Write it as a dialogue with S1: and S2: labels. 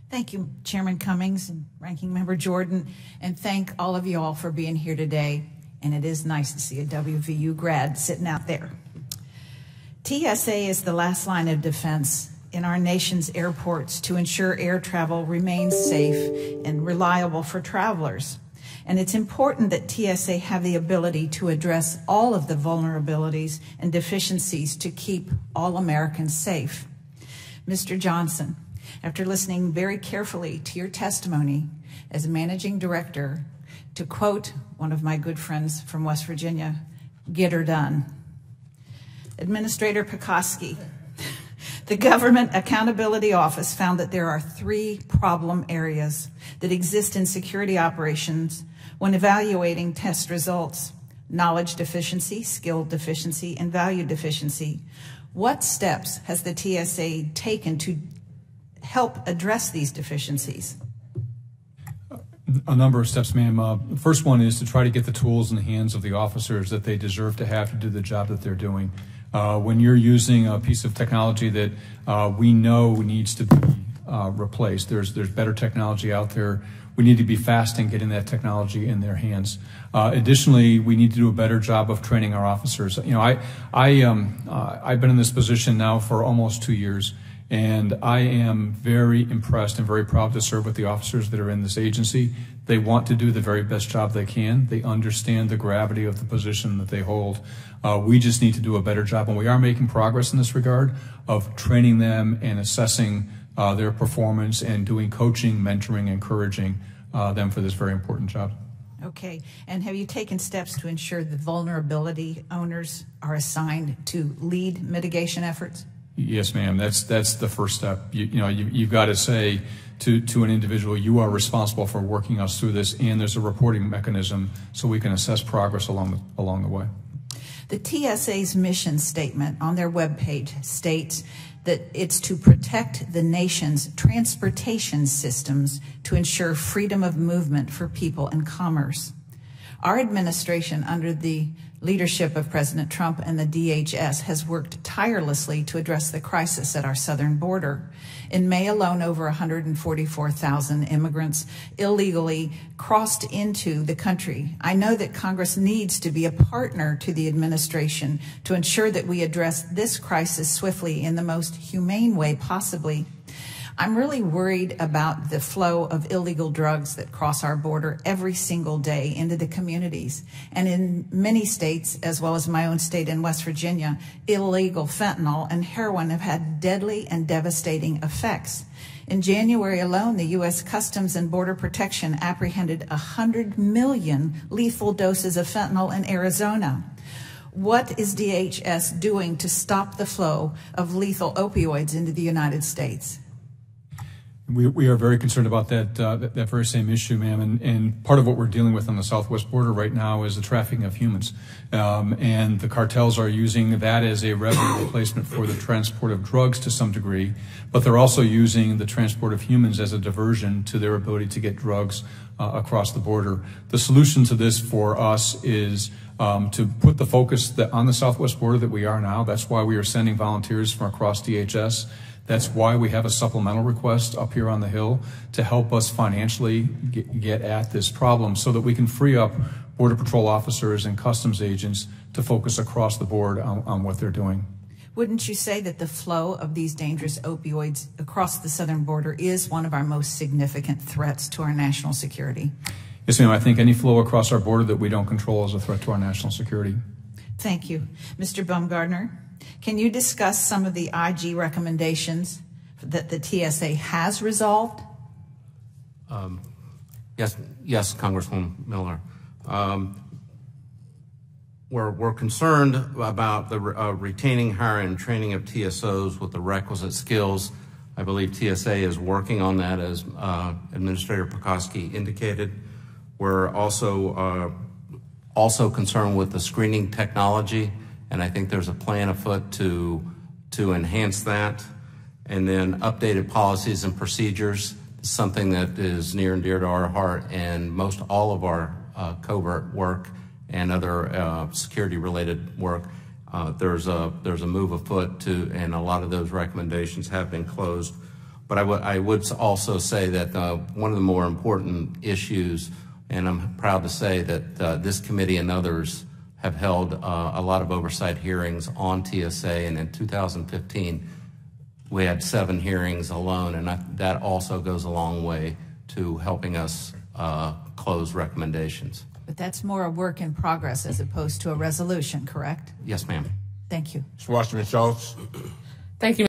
S1: Thank you, Chairman Cummings and Ranking Member Jordan, and thank all of you all for being here today. And it is nice to see a WVU grad sitting out there. TSA is the last line of defense in our nation's airports to ensure air travel remains safe and reliable for travelers. And it's important that TSA have the ability to address all of the vulnerabilities and deficiencies to keep all Americans safe. Mr. Johnson, after listening very carefully to your testimony as managing director, to quote one of my good friends from West Virginia, get her done. Administrator Pekoski, the Government Accountability Office found that there are 3 problem areas that exist in security operations when evaluating test results: knowledge deficiency, skill deficiency, and value deficiency. What steps has the TSA taken to help address these deficiencies?
S2: A number of steps, ma'am. The first one is to try to get the tools in the hands of the officers that they deserve to have to do the job that they're doing. When you're using a piece of technology that we know needs to be replaced, there's better technology out there. We need to be fast in getting that technology in their hands. Additionally, we need to do a better job of training our officers. You know, I've been in this position now for almost 2 years, and I am very impressed and very proud to serve with the officers that are in this agency. They want to do the very best job they can. They understand the gravity of the position that they hold. We just need to do a better job, and we are making progress in this regard of training them and assessing their performance and doing coaching, mentoring, encouraging them for this very important job.
S1: Okay, and have you taken steps to ensure the vulnerability owners are assigned to lead mitigation efforts?
S2: Yes, ma'am. That's the first step. You've got to say to an individual, you are responsible for working us through this, and there's a reporting mechanism so we can assess progress along the way.
S1: The TSA's mission statement on their webpage states that it's to protect the nation's transportation systems to ensure freedom of movement for people and commerce. Our administration, under the leadership of President Trump and the DHS, has worked tirelessly to address the crisis at our southern border. In May alone, over 144,000 immigrants illegally crossed into the country. I know that Congress needs to be a partner to the administration to ensure that we address this crisis swiftly in the most humane way possibly. I'm really worried about the flow of illegal drugs that cross our border every single day into the communities. And in many states, as well as my own state in West Virginia, illegal fentanyl and heroin have had deadly and devastating effects. In January alone, the U.S. Customs and Border Protection apprehended 100 million lethal doses of fentanyl in Arizona. What is DHS doing to stop the flow of lethal opioids into the United States?
S2: We are very concerned about that very same issue, ma'am. And part of what we're dealing with on the southwest border right now is the trafficking of humans. And the cartels are using that as a revenue replacement for the transport of drugs to some degree, but they're also using the transport of humans as a diversion to their ability to get drugs across the border. The solution to this for us is to put the focus on the southwest border that we are now. That's why we are sending volunteers from across DHS. That's why we have a supplemental request up here on the Hill to help us financially get at this problem so that we can free up Border Patrol officers and customs agents to focus across the board on what they're doing.
S1: Wouldn't you say that the flow of these dangerous opioids across the southern border is one of our most significant threats to our national security?
S2: Yes, ma'am. I think any flow across our border that we don't control is a threat to our national security.
S1: Thank you. Mr. Baumgardner, can you discuss some of the IG recommendations that the TSA has resolved?
S3: Yes, Congresswoman Miller. We're concerned about the retaining, hiring, and training of TSOs with the requisite skills. I believe TSA is working on that, as Administrator Pekoski indicated. We're also concerned with the screening technology, and I think there's a plan afoot to enhance that. And then updated policies and procedures, something that is near and dear to our heart, and most all of our covert work and other security-related work. There's a move afoot and a lot of those recommendations have been closed. But I would also say that one of the more important issues, and I'm proud to say that this committee and others have held a lot of oversight hearings on TSA, and in 2015 we had 7 hearings alone, and that also goes a long way to helping us close recommendations.
S1: But that's more a work in progress as opposed to a resolution, correct?
S3: Yes, ma'am.
S1: Thank you.
S4: Mr. Washington Schultz.
S5: Thank you.